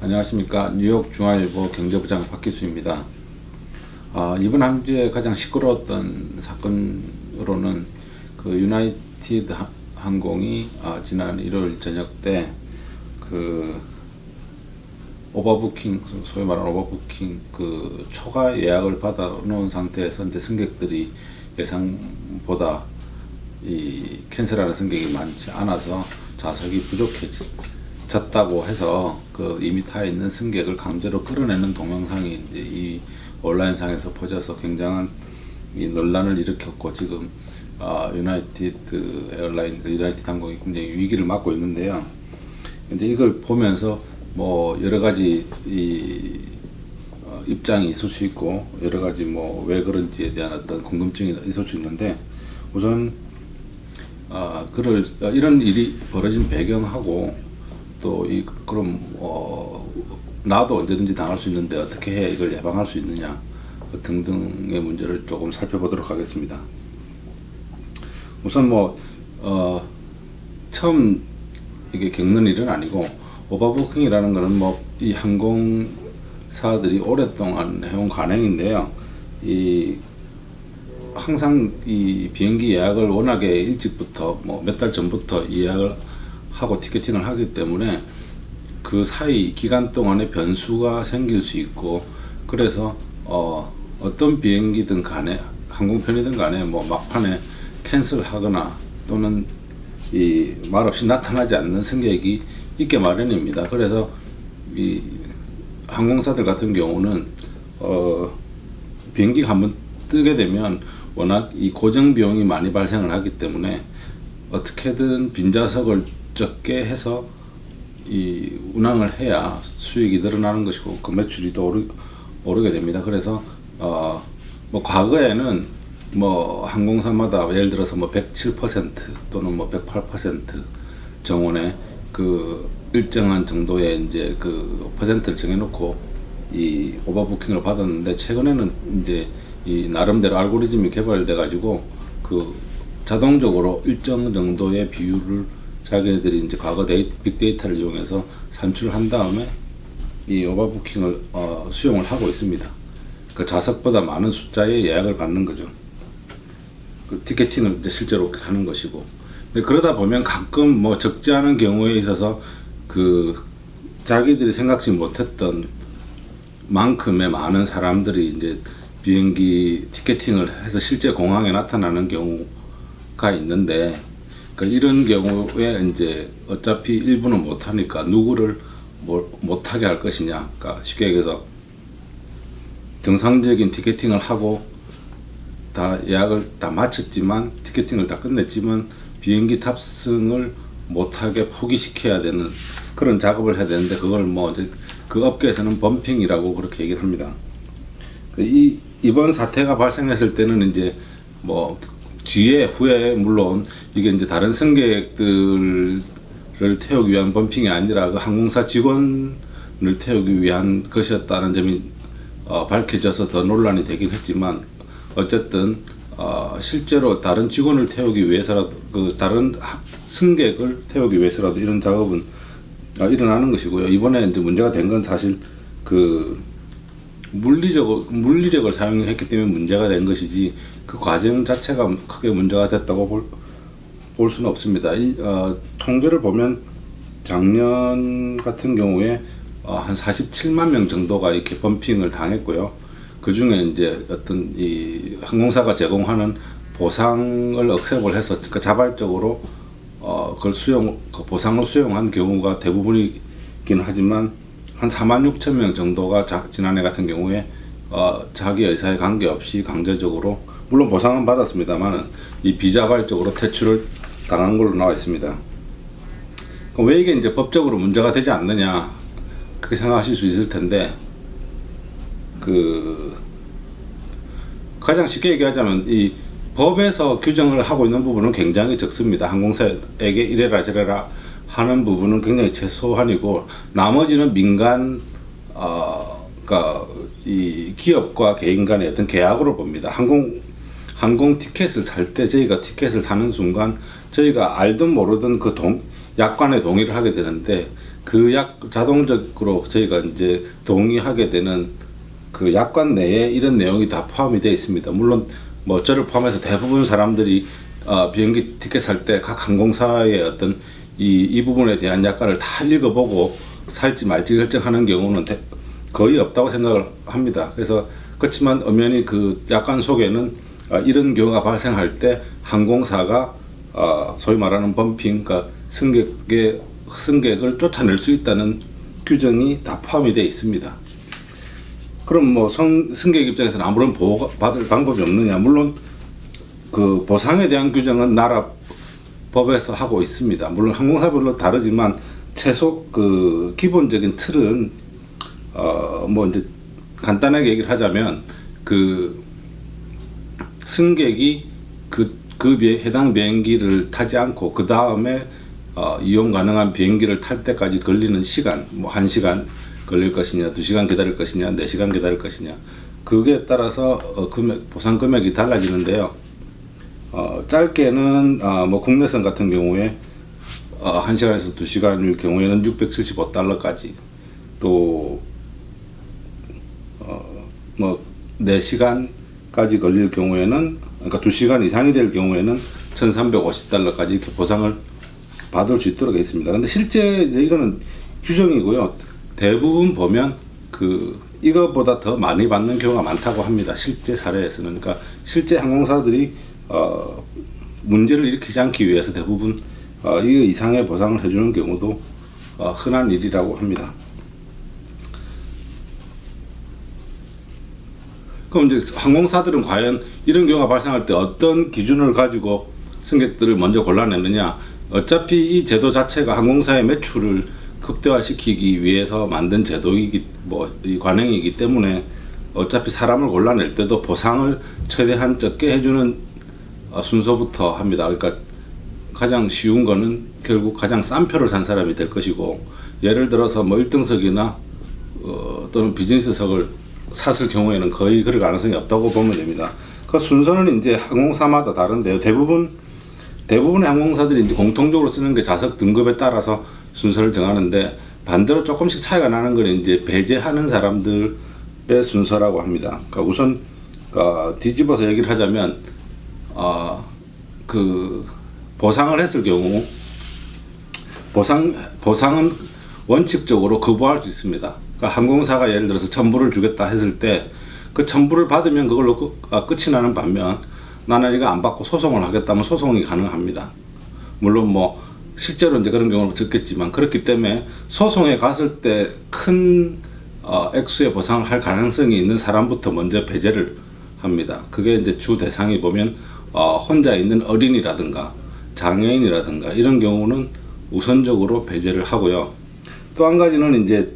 안녕하십니까. 뉴욕 중앙일보 경제부장 박기수입니다. 이번 한 주에 가장 시끄러웠던 사건으로는 그 유나이티드 항공이 지난 일요일 저녁 때 그 오버부킹, 소위 말하는 오버부킹 그 초과 예약을 받아 놓은 상태에서 이제 승객들이 예상보다 캔슬하는 승객이 많지 않아서 좌석이 부족해졌다고 해서 그 이미 타 있는 승객을 강제로 끌어내는 동영상이 이제 이 온라인상에서 퍼져서 굉장한 이 논란을 일으켰고, 지금 유나이티드 에어라인, 유나이티드 항공이 굉장히 위기를 맞고 있는데요. 이제 이걸 보면서 뭐 여러 가지 입장이 있을 수 있고, 여러 가지 뭐 왜 그런지에 대한 어떤 궁금증이 있을 수 있는데, 우선 이런 일이 벌어진 배경하고, 또 그럼 나도 언제든지 당할 수 있는데 어떻게 해 이걸 예방할 수 있느냐 등등의 문제를 조금 살펴보도록 하겠습니다. 우선 처음 이게 겪는 일은 아니고, 오버부킹이라는 것은 이 항공사들이 오랫동안 해온 관행인데요. 항상 이 비행기 예약을 워낙에 일찍부터 몇 달 전부터 예약을 하고 티켓팅을 하기 때문에 그 사이 기간 동안에 변수가 생길 수 있고, 그래서 어떤 비행기든 간에, 항공편이든 간에 막판에 캔슬하거나 또는 말없이 나타나지 않는 승객이 있게 마련입니다. 그래서 이 항공사들 같은 경우는 비행기가 한번 뜨게 되면 워낙 이 고정 비용이 많이 발생을 하기 때문에 어떻게든 빈좌석을 적게 해서 이 운항을 해야 수익이 늘어나는 것이고, 그 매출이 또 오르게 됩니다. 그래서 과거에는 항공사마다 예를 들어서 107% 또는 108% 정원에 그 일정한 정도의 이제 그 퍼센트를 정해놓고 이 오버부킹을 받았는데, 최근에는 이제 이 나름대로 알고리즘이 개발돼 가지고 그 자동적으로 일정 정도의 비율을 자기네들이 이제 과거 빅데이터를 이용해서 산출한 다음에 이 오버부킹을 수용을 하고 있습니다. 그 좌석보다 많은 숫자의 예약을 받는 거죠. 그 티켓팅을 이제 실제로 하는 것이고. 근데 그러다 보면 가끔 적지 않은 경우에 있어서 그 자기들이 생각지 못했던 만큼의 많은 사람들이 이제 비행기 티켓팅을 해서 실제 공항에 나타나는 경우가 있는데, 이런 경우에 이제 어차피 일부는 못하니까 누구를 못하게 할 것이냐. 그러니까 쉽게 얘기해서 정상적인 티켓팅을 하고 다 예약을 다 마쳤지만, 티켓팅을 다 끝냈지만 비행기 탑승을 못하게 포기시켜야 되는 그런 작업을 해야 되는데, 그걸 이제 그 업계에서는 범핑이라고 그렇게 얘기를 합니다. 이번 사태가 발생했을 때는 이제 후에 물론 이게 이제 다른 승객들을 태우기 위한 범핑이 아니라 그 항공사 직원을 태우기 위한 것이었다는 점이 밝혀져서 더 논란이 되긴 했지만, 어쨌든 실제로 다른 직원을 태우기 위해서라도, 그 다른 승객을 태우기 위해서라도 이런 작업은 일어나는 것이고요. 이번에 이제 문제가 된 건 사실 그 물리력을 사용했기 때문에 문제가 된 것이지, 그 과정 자체가 크게 문제가 됐다고 볼 수는 없습니다. 통계를 보면 작년 같은 경우에 한 47만 명 정도가 이렇게 범핑을 당했고요. 그 중에 이제 어떤 이 항공사가 제공하는 보상을 억셉을 해서 자발적으로 그걸 보상을 수용한 경우가 대부분이긴 하지만, 한 4만 6천 명 정도가 지난해 같은 경우에 자기 의사에 관계없이 강제적으로, 물론 보상은 받았습니다만은 이 비자발적으로 퇴출을 당한 걸로 나와 있습니다. 그럼 왜 이게 이제 법적으로 문제가 되지 않느냐 그렇게 생각하실 수 있을 텐데, 가장 쉽게 얘기하자면 이 법에서 규정을 하고 있는 부분은 굉장히 적습니다. 항공사에게 이래라 저래라 하는 부분은 굉장히 최소한이고, 나머지는 민간 그러니까 이 기업과 개인 간의 어떤 계약으로 봅니다. 항공 티켓을 살 때, 저희가 티켓을 사는 순간 저희가 알든 모르든 그 약관에 동의를 하게 되는데, 그 자동적으로 저희가 이제 동의하게 되는 그 약관 내에 이런 내용이 다 포함이 되어 있습니다. 물론 뭐 저를 포함해서 대부분 사람들이 비행기 티켓 살 때 각 항공사의 어떤 이 부분에 대한 약관을 다 읽어보고 살지 말지 결정하는 경우는 거의 없다고 생각을 합니다. 그래서 그렇지만 엄연히 그 약관 속에는 이런 경우가 발생할 때 항공사가 소위 말하는 범핑, 그러니까 승객을 쫓아낼 수 있다는 규정이 다 포함이 되어 있습니다. 그럼 뭐 승객 입장에서는 아무런 보호받을 방법이 없느냐? 물론 그 보상에 대한 규정은 나라 법에서 하고 있습니다. 물론 항공사별로 다르지만 최소 그 기본적인 틀은 뭐 이제 간단하게 얘기를 하자면 그 승객이 해당 비행기를 타지 않고 그 다음에 이용 가능한 비행기를 탈 때까지 걸리는 시간, 뭐 1시간 걸릴 것이냐, 2시간 기다릴 것이냐, 4시간 기다릴 것이냐, 그게 따라서 보상 금액이 달라지는데요. 짧게는 뭐 국내선 같은 경우에 1시간에서 2시간일 경우에는 $675까지, 또 뭐 4시간까지 걸릴 경우에는, 그러니까 2시간 이상이 될 경우에는 $1,350까지 이렇게 보상을 받을 수 있도록 있습니다. 근데 실제 이제 이거는 규정이고요. 대부분 보면 이거보다 더 많이 받는 경우가 많다고 합니다. 실제 사례에서는. 그러니까 실제 항공사들이 문제를 일으키지 않기 위해서 대부분 이 이상의 보상을 해주는 경우도 흔한 일이라고 합니다. 그럼 이제 항공사들은 과연 이런 경우가 발생할 때 어떤 기준을 가지고 승객들을 먼저 골라내느냐? 어차피 이 제도 자체가 항공사의 매출을 극대화시키기 위해서 만든 제도이기, 이 관행이기 때문에 어차피 사람을 골라낼 때도 보상을 최대한 적게 해주는 순서부터 합니다. 그러니까 가장 쉬운 거는 결국 가장 싼 표를 산 사람이 될 것이고, 예를 들어서 뭐 1등석이나 또는 비즈니스석을 샀을 경우에는 거의 그럴 가능성이 없다고 보면 됩니다. 그 순서는 이제 항공사마다 다른데요. 대부분의 항공사들이 이제 공통적으로 쓰는 게 좌석 등급에 따라서 순서를 정하는데, 반대로 조금씩 차이가 나는 건 이제 배제하는 사람들의 순서라고 합니다. 그러니까 우선 뒤집어서 얘기를 하자면 그 보상을 했을 경우 보상은 원칙적으로 거부할 수 있습니다. 그러니까 항공사가 예를 들어서 $1,000을 주겠다 했을 때 그 $1,000을 받으면 그걸로 끝이 나는 반면, 나는 이거 안 받고 소송을 하겠다면 소송이 가능합니다. 물론 뭐 실제로 이제 그런 경우는 적겠지만, 그렇기 때문에 소송에 갔을 때 큰 액수의 보상을 할 가능성이 있는 사람부터 먼저 배제를 합니다. 그게 이제 주 대상이 보면 혼자 있는 어린이라든가 장애인이라든가 이런 경우는 우선적으로 배제를 하고요. 또 한 가지는 이제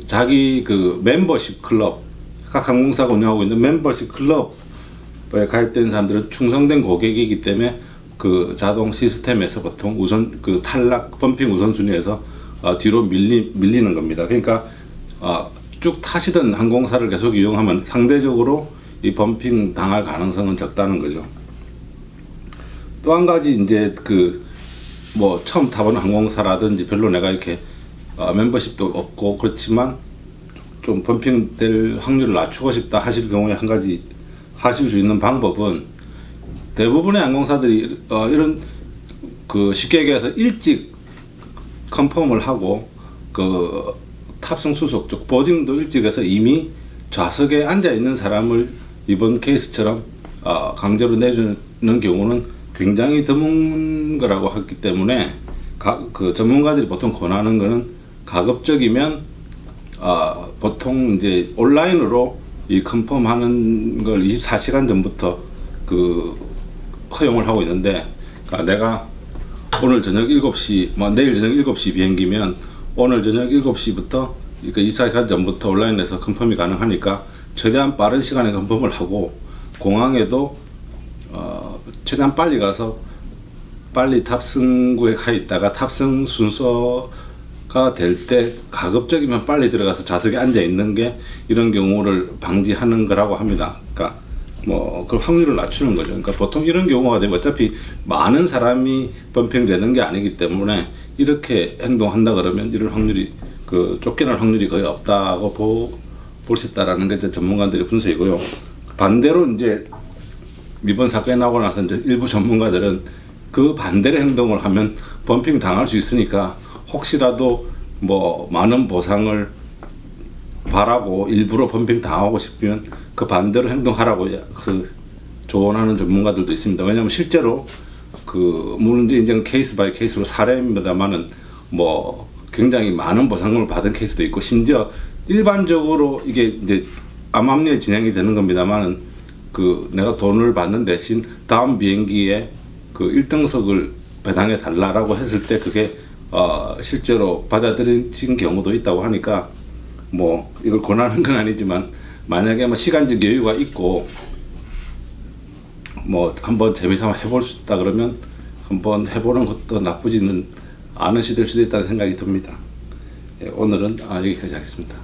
자기 멤버십 클럽, 각 항공사가 운영하고 있는 멤버십 클럽에 가입된 사람들은 충성된 고객이기 때문에 그 자동 시스템에서 보통 우선 탈락 범핑 우선순위에서 뒤로 밀리는 겁니다. 그러니까 쭉 타시던 항공사를 계속 이용하면 상대적으로 이 범핑 당할 가능성은 적다는 거죠. 또 한 가지 이제 뭐 처음 타보는 항공사라든지 별로 내가 이렇게 멤버십도 없고 그렇지만 좀 범핑 될 확률을 낮추고 싶다 하실 경우에 한 가지 하실 수 있는 방법은, 대부분의 항공사들이 이런 쉽게 얘기해서 일찍 컨펌을 하고 탑승 수속 쪽 보딩도 일찍 해서 이미 좌석에 앉아 있는 사람을 이번 케이스처럼 강제로 내주는 경우는 굉장히 드문 거라고 했기 때문에 전문가들이 보통 권하는 거는 가급적이면 보통 이제 온라인으로 이 컨펌하는 걸 24시간 전부터 허용을 하고 있는데, 그러니까 내가 오늘 저녁 7시, 내일 저녁 7시 비행기면 오늘 저녁 7시부터, 그러니까 24시간 전부터 온라인에서 컨펌이 가능하니까 최대한 빠른 시간에 컨펌을 하고, 공항에도 최대한 빨리 가서 빨리 탑승구에 가 있다가 탑승 순서가 될 때 가급적이면 빨리 들어가서 좌석에 앉아 있는 게 이런 경우를 방지하는 거라고 합니다. 그러니까 그 확률을 낮추는 거죠. 그러니까 보통 이런 경우가 되면 어차피 많은 사람이 범핑되는 게 아니기 때문에 이렇게 행동한다 그러면 이럴 확률이 그 쫓겨날 확률이 거의 없다고 볼 수 있다라는 게 이제 전문가들의 분석이고요. 반대로 이제 이번 사건이 나고 나서 이제 일부 전문가들은 그 반대의 행동을 하면 범핑 당할 수 있으니까 혹시라도 뭐 많은 보상을 바라고 일부러 범핑 당하고 싶으면 그 반대로 행동하라고 그 조언하는 전문가들도 있습니다. 왜냐하면 실제로 그 물론 이제 케이스 바이 케이스로 사례입니다만은 뭐 굉장히 많은 보상금을 받은 케이스도 있고 심지어 일반적으로 이게 이제 암암리에 진행이 되는 겁니다만은 그 내가 돈을 받는 대신 다음 비행기에 그 1등석을 배당해 달라라고 했을 때 그게 실제로 받아들여진 경우도 있다고 하니까 뭐 이걸 권하는 건 아니지만 만약에 뭐 시간적 여유가 있고 뭐 한번 재미삼아 해볼 수 있다 그러면 한번 해보는 것도 나쁘지는 않으실 수도 있다는 생각이 듭니다. 예, 오늘은 여기까지 하겠습니다.